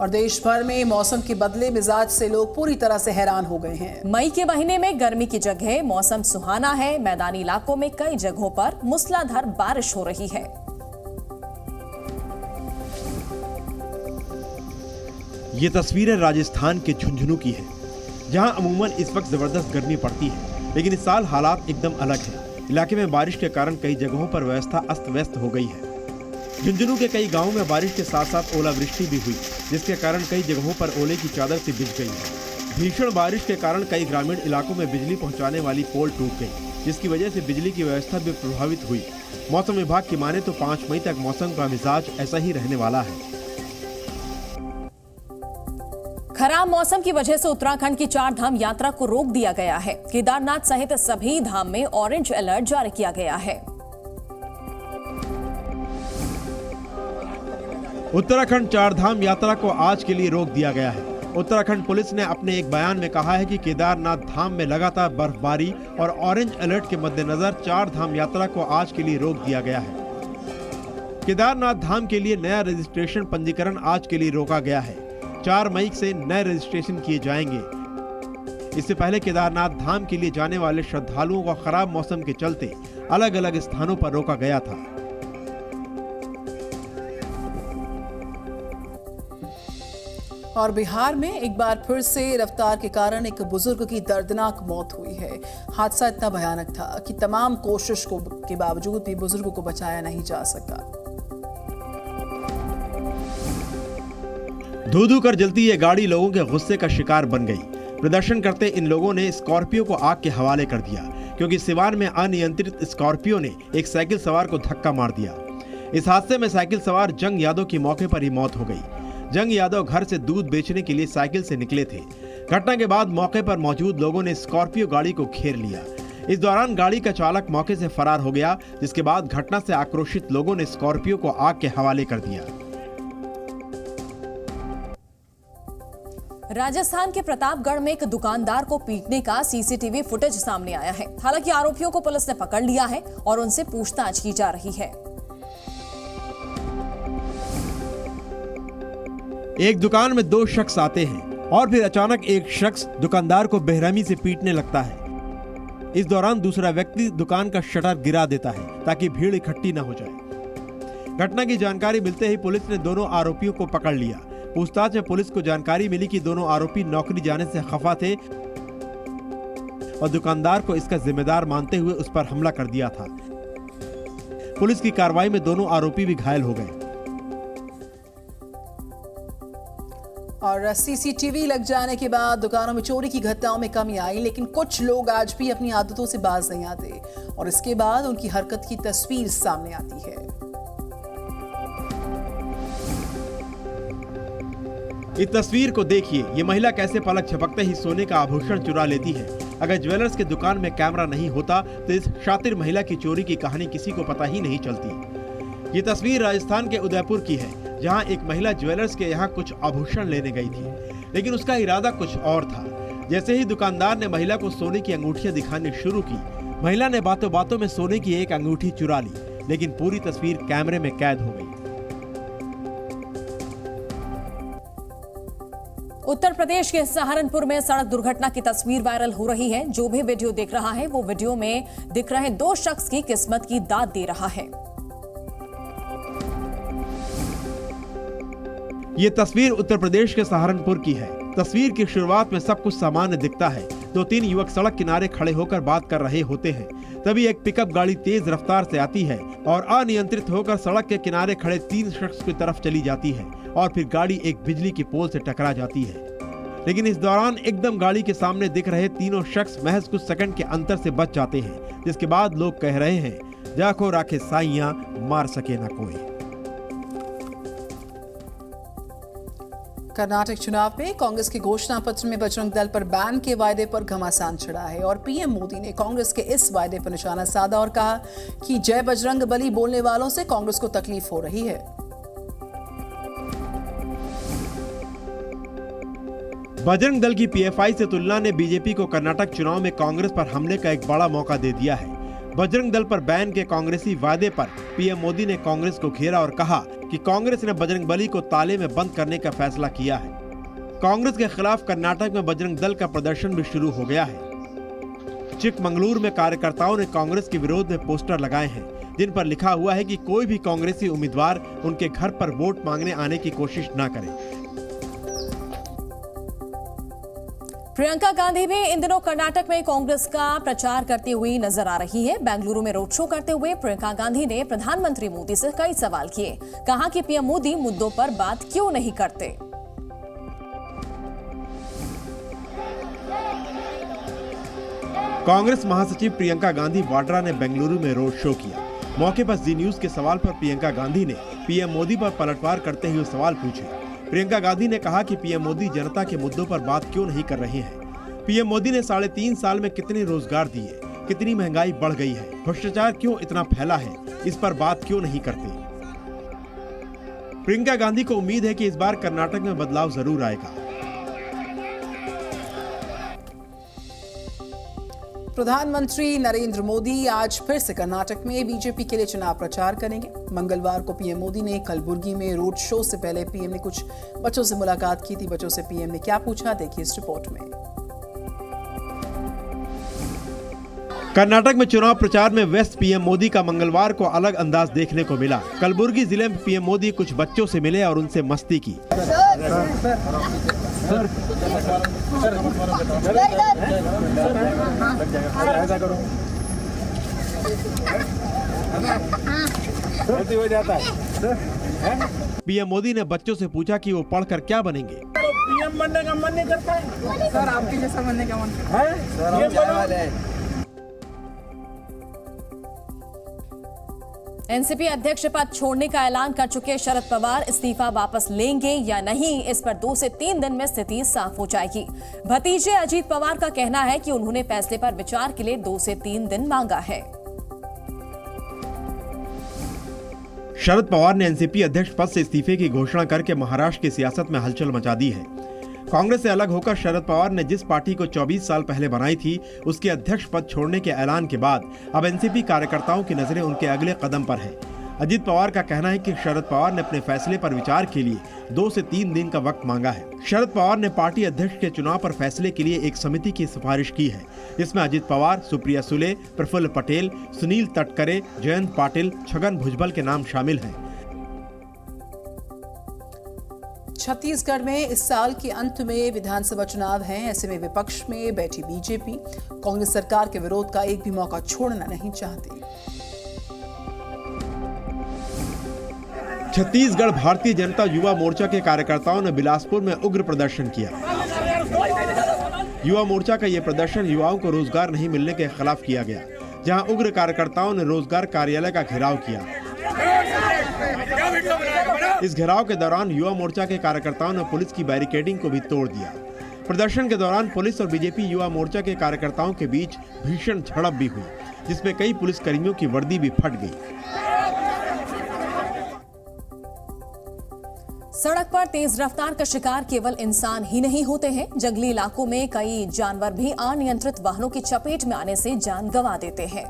और देश भर में मौसम के बदले मिजाज से लोग पूरी तरह से हैरान हो गए हैं। मई के महीने में गर्मी की जगह मौसम सुहाना है। मैदानी इलाकों में कई जगहों पर मूसलाधार बारिश हो रही है। ये तस्वीरें राजस्थान के झुंझुनू की है, जहां अमूमन इस वक्त जबरदस्त गर्मी पड़ती है, लेकिन इस साल हालात एकदम अलग है। इलाके में बारिश के कारण कई जगहों पर व्यवस्था अस्त व्यस्त हो गई है। झुंझुनू के कई गांवों में बारिश के साथ साथ ओलावृष्टि भी हुई, जिसके कारण कई जगहों पर ओले की चादर से बिछ गई है। भीषण बारिश के कारण कई ग्रामीण इलाकों में बिजली पहुंचाने वाली पोल टूट गई, जिसकी वजह से बिजली की व्यवस्था भी प्रभावित हुई। मौसम विभाग की माने तो 5 मई तक मौसम का मिजाज ऐसा ही रहने वाला है। खराब मौसम की वजह से उत्तराखंड की 4 धाम यात्रा को रोक दिया गया है। केदारनाथ सहित सभी धाम में ऑरेंज अलर्ट जारी किया गया है। उत्तराखंड 4 धाम यात्रा को आज के लिए रोक दिया गया है। उत्तराखंड पुलिस ने अपने एक बयान में कहा है कि केदारनाथ धाम में लगातार बर्फबारी और ऑरेंज अलर्ट के मद्देनजर 4 धाम यात्रा को आज के लिए रोक दिया गया है। केदारनाथ धाम के लिए नया रजिस्ट्रेशन पंजीकरण आज के लिए रोका गया है। 4 मई से नए रजिस्ट्रेशन किए जाएंगे। इससे पहले केदारनाथ धाम के लिए जाने वाले श्रद्धालुओं को खराब मौसम के चलते अलग अलग स्थानों पर रोका गया था। और बिहार में एक बार फिर से रफ्तार के कारण एक बुजुर्ग की दर्दनाक मौत हुई है। हादसा इतना भयानक था कि तमाम कोशिश के बावजूद भी बुजुर्ग को बचाया नहीं जा सका। धू-धू कर जलती ये गाड़ी लोगों के गुस्से का शिकार बन गई। प्रदर्शन करते इन लोगों ने स्कॉर्पियो को आग के हवाले कर दिया, क्योंकि सिवान में अनियंत्रित स्कॉर्पियो ने एक साइकिल सवार को धक्का मार दिया। इस हादसे में साइकिल सवार जंग यादव की मौके पर ही मौत हो गई। जंग यादव घर से दूध बेचने के लिए साइकिल से निकले थे। घटना के बाद मौके पर मौजूद लोगों ने स्कॉर्पियो गाड़ी को घेर लिया। इस दौरान गाड़ी का चालक मौके से फरार हो गया, जिसके बाद घटना से आक्रोशित लोगों ने स्कॉर्पियो को आग के हवाले कर दिया। राजस्थान के प्रतापगढ़ में एक दुकानदार को पीटने का सीसीटीवी फुटेज सामने आया है। हालांकि आरोपियों को पुलिस ने पकड़ लिया है और उनसे पूछताछ की जा रही है। एक दुकान में 2 शख्स आते हैं और फिर अचानक एक शख्स दुकानदार को बेरहमी से पीटने लगता है। इस दौरान दूसरा व्यक्ति दुकान का शटर गिरा देता है ताकि भीड़ इकट्ठी न हो जाए। घटना की जानकारी मिलते ही पुलिस ने दोनों आरोपियों को पकड़ लिया। पूछताछ में पुलिस को जानकारी मिली कि दोनों आरोपी नौकरी जाने से खफा थे और दुकानदार को इसका जिम्मेदार मानते हुए उस पर हमला कर दिया था। पुलिस की कार्रवाई में दोनों आरोपी भी घायल हो गए। और सीसीटीवी लग जाने के बाद दुकानों में चोरी की घटनाओं में कमी आई, लेकिन कुछ लोग आज भी अपनी आदतों से बाज नहीं आते और इसके बाद उनकी हरकत की तस्वीर सामने आती है। इस तस्वीर को देखिए, ये महिला कैसे पलक झपकते ही सोने का आभूषण चुरा लेती है। अगर ज्वेलर्स की दुकान में कैमरा नहीं होता तो इस शातिर महिला की चोरी की कहानी किसी को पता ही नहीं चलती। ये तस्वीर राजस्थान के उदयपुर की है, जहां एक महिला ज्वेलर्स के यहां कुछ आभूषण लेने गई थी, लेकिन उसका इरादा कुछ और था। जैसे ही दुकानदार ने महिला को सोने की अंगूठियां दिखानी शुरू की, महिला ने बातों बातों में सोने की एक अंगूठी चुरा ली, लेकिन पूरी तस्वीर कैमरे में कैद हो गई। उत्तर प्रदेश के सहारनपुर में सड़क दुर्घटना की तस्वीर वायरल हो रही है। जो भी वीडियो देख रहा है वो वीडियो में दिख रहे 2 शख्स की किस्मत की दाद दे रहा है। ये तस्वीर उत्तर प्रदेश के सहारनपुर की है। तस्वीर की शुरुआत में सब कुछ सामान्य दिखता है। 2-3 युवक सड़क किनारे खड़े होकर बात कर रहे होते हैं। तभी एक पिकअप गाड़ी तेज रफ्तार से आती है और अनियंत्रित होकर सड़क के किनारे खड़े 3 शख्स की तरफ चली जाती है और फिर गाड़ी एक बिजली की पोल से टकरा जाती है। लेकिन इस दौरान एकदम गाड़ी के सामने दिख रहे 3 शख्स महज कुछ सेकंड के अंतर से बच जाते हैं, जिसके बाद लोग कह रहे हैं, जाको राखे साइयां, मार सके ना कोई। कर्नाटक चुनाव में कांग्रेस के घोषणा पत्र में बजरंग दल पर बैन के वायदे पर घमासान चढ़ा है और पीएम मोदी ने कांग्रेस के इस वायदे पर निशाना साधा और कहा कि जय बजरंग बली बोलने वालों से कांग्रेस को तकलीफ हो रही है। बजरंग दल की पीएफआई से तुलना ने बीजेपी को कर्नाटक चुनाव में कांग्रेस पर हमले का एक बड़ा मौका दे दिया है। बजरंग दल पर बैन के कांग्रेसी वादे पर पीएम मोदी ने कांग्रेस को घेरा और कहा कि कांग्रेस ने बजरंगबली को ताले में बंद करने का फैसला किया है। कांग्रेस के खिलाफ कर्नाटक में बजरंग दल का प्रदर्शन भी शुरू हो गया है। चिकमंगलुरु में कार्यकर्ताओं ने कांग्रेस के विरोध में पोस्टर लगाए हैं, जिन पर लिखा हुआ है कि कोई भी कांग्रेसी उम्मीदवार उनके घर पर वोट मांगने आने की कोशिश न करे। प्रियंका गांधी भी इन दिनों कर्नाटक में कांग्रेस का प्रचार करती हुई नजर आ रही है। बेंगलुरु में रोड शो करते हुए प्रियंका गांधी ने प्रधानमंत्री मोदी से कई सवाल किए। कहा कि पीएम मोदी मुद्दों पर बात क्यों नहीं करते। कांग्रेस महासचिव प्रियंका गांधी वाड्रा ने बेंगलुरु में रोड शो किया। मौके पर जी न्यूज के सवाल पर प्रियंका गांधी ने पीएम मोदी पर पलटवार करते हुए सवाल पूछे। प्रियंका गांधी ने कहा कि पीएम मोदी जनता के मुद्दों पर बात क्यों नहीं कर रहे हैं। पीएम मोदी ने 3.5 साल में कितने रोजगार दिए, कितनी महंगाई बढ़ गई है, भ्रष्टाचार क्यों इतना फैला है, इस पर बात क्यों नहीं करते। प्रियंका गांधी को उम्मीद है कि इस बार कर्नाटक में बदलाव जरूर आएगा। प्रधानमंत्री नरेंद्र मोदी आज फिर से कर्नाटक में बीजेपी के लिए चुनाव प्रचार करेंगे। मंगलवार को पीएम मोदी ने कलबुर्गी में रोड शो से पहले पीएम ने कुछ बच्चों से मुलाकात की थी। बच्चों से पीएम ने क्या पूछा, देखिए इस रिपोर्ट में। कर्नाटक में चुनाव प्रचार में व्यस्त पीएम मोदी का मंगलवार को अलग अंदाज देखने को मिला। कलबुर्गी जिले में पीएम मोदी कुछ बच्चों से मिले और उनसे मस्ती की। पीएम मोदी ने बच्चों से पूछा कि वो पढ़कर क्या बनेंगे। पीएम बनने का मन नहीं करता है सर, आपके जैसा बनने का मन है। एनसीपी अध्यक्ष पद छोड़ने का ऐलान कर चुके शरद पवार इस्तीफा वापस लेंगे या नहीं, इस पर 2 से 3 दिन में स्थिति साफ हो जाएगी। भतीजे अजीत पवार का कहना है कि उन्होंने फैसले पर विचार के लिए 2 से 3 दिन मांगा है। शरद पवार ने एनसीपी अध्यक्ष पद से इस्तीफे की घोषणा करके महाराष्ट्र की सियासत में हलचल मचा दी है। कांग्रेस से अलग होकर शरद पवार ने जिस पार्टी को 24 साल पहले बनाई थी, उसके अध्यक्ष पद छोड़ने के ऐलान के बाद अब एनसीपी कार्यकर्ताओं की नजरें उनके अगले कदम पर है। अजीत पवार का कहना है कि शरद पवार ने अपने फैसले पर विचार के लिए 2 से 3 दिन का वक्त मांगा है। शरद पवार ने पार्टी अध्यक्ष के चुनाव पर फैसले के लिए एक समिति की सिफारिश की है, जिसमें अजीत पवार, सुप्रिया सुले, प्रफुल्ल पटेल, सुनील तटकरे, जयंत पाटिल, छगन भुजबल के नाम शामिल हैं। छत्तीसगढ़ में इस साल के अंत में विधानसभा चुनाव हैं। ऐसे में विपक्ष में बैठी बीजेपी कांग्रेस सरकार के विरोध का एक भी मौका छोड़ना नहीं चाहती। छत्तीसगढ़ भारतीय जनता युवा मोर्चा के कार्यकर्ताओं ने बिलासपुर में उग्र प्रदर्शन किया। युवा मोर्चा का यह प्रदर्शन युवाओं को रोजगार नहीं मिलने के खिलाफ किया गया, जहां उग्र कार्यकर्ताओं ने रोजगार कार्यालय का घेराव किया। इस घेराव के दौरान युवा मोर्चा के कार्यकर्ताओं ने पुलिस की बैरिकेडिंग को भी तोड़ दिया। प्रदर्शन के दौरान पुलिस और बीजेपी युवा मोर्चा के कार्यकर्ताओं के बीच भीषण झड़प भी हुई, जिसमें कई पुलिसकर्मियों की वर्दी भी फट गई। सड़क पर तेज रफ्तार का शिकार केवल इंसान ही नहीं होते हैं। जंगली इलाकों में कई जानवर भी अनियंत्रित वाहनों की चपेट में आने से जान गंवा देते हैं।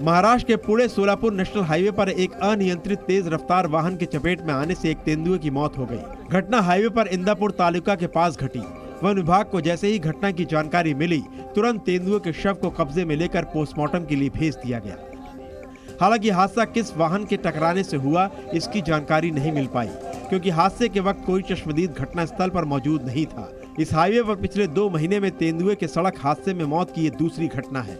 महाराष्ट्र के पुणे सोलापुर नेशनल हाईवे पर एक अनियंत्रित तेज रफ्तार वाहन की चपेट में आने से एक तेंदुए की मौत हो गई। घटना हाईवे पर इंदापुर तालुका के पास घटी। वन विभाग को जैसे ही घटना की जानकारी मिली, तुरंत तेंदुए के शव को कब्जे में लेकर पोस्टमार्टम के लिए भेज दिया गया। हालांकि हादसा किस वाहन के टकराने से हुआ, इसकी जानकारी नहीं मिल पाई, क्योंकि हादसे के वक्त कोई चश्मदीद घटना स्थल पर मौजूद नहीं था। इस हाईवे पर पिछले 2 महीने में तेंदुए के सड़क हादसे में मौत की ये दूसरी घटना है।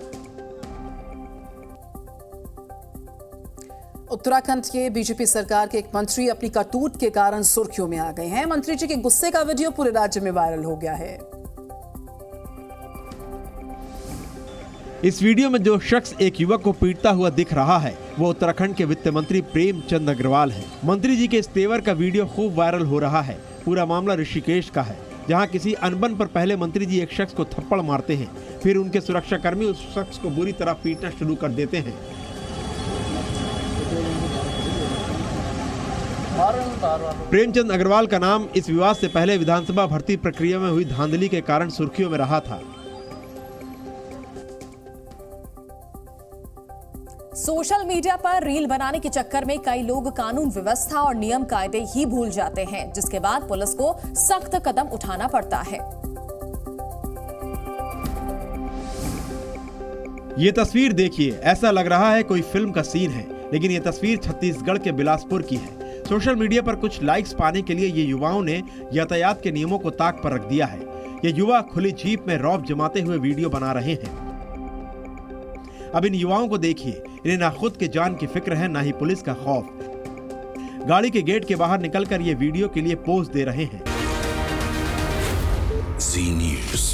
उत्तराखंड के बीजेपी सरकार के एक मंत्री अपनी करतूत के कारण सुर्खियों में आ गए हैं। मंत्री जी के गुस्से का वीडियो पूरे राज्य में वायरल हो गया है। इस वीडियो में जो शख्स एक युवक को पीटता हुआ दिख रहा है, वो उत्तराखंड के वित्त मंत्री प्रेमचंद अग्रवाल है। मंत्री जी के इस तेवर का वीडियो खूब वायरल हो रहा है। पूरा मामला ऋषिकेश का है, जहां किसी अनबन पर पहले मंत्री जी एक शख्स को थप्पड़ मारते हैं, फिर उनके सुरक्षाकर्मी उस शख्स को बुरी तरह पीटना शुरू कर देते हैं। प्रेमचंद अग्रवाल का नाम इस विवाद से पहले विधानसभा भर्ती प्रक्रिया में हुई धांधली के कारण सुर्खियों में रहा था। सोशल मीडिया पर रील बनाने के चक्कर में कई लोग कानून व्यवस्था और नियम कायदे ही भूल जाते हैं, जिसके बाद पुलिस को सख्त कदम उठाना पड़ता है। ये तस्वीर देखिए, ऐसा लग रहा है कोई फिल्म का सीन है, लेकिन ये तस्वीर छत्तीसगढ़ के बिलासपुर की है। सोशल मीडिया पर कुछ लाइक्स पाने के लिए ये युवाओं ने यातायात के नियमों को ताक पर रख दिया है। ये युवा खुली जीप में रौब जमाते हुए वीडियो बना रहे हैं। अब इन युवाओं को देखिए, इन्हें ना खुद के जान की फिक्र है, ना ही पुलिस का खौफ। गाड़ी के गेट के बाहर निकलकर ये वीडियो के लिए पोज दे रहे हैं। जी न्यूज़।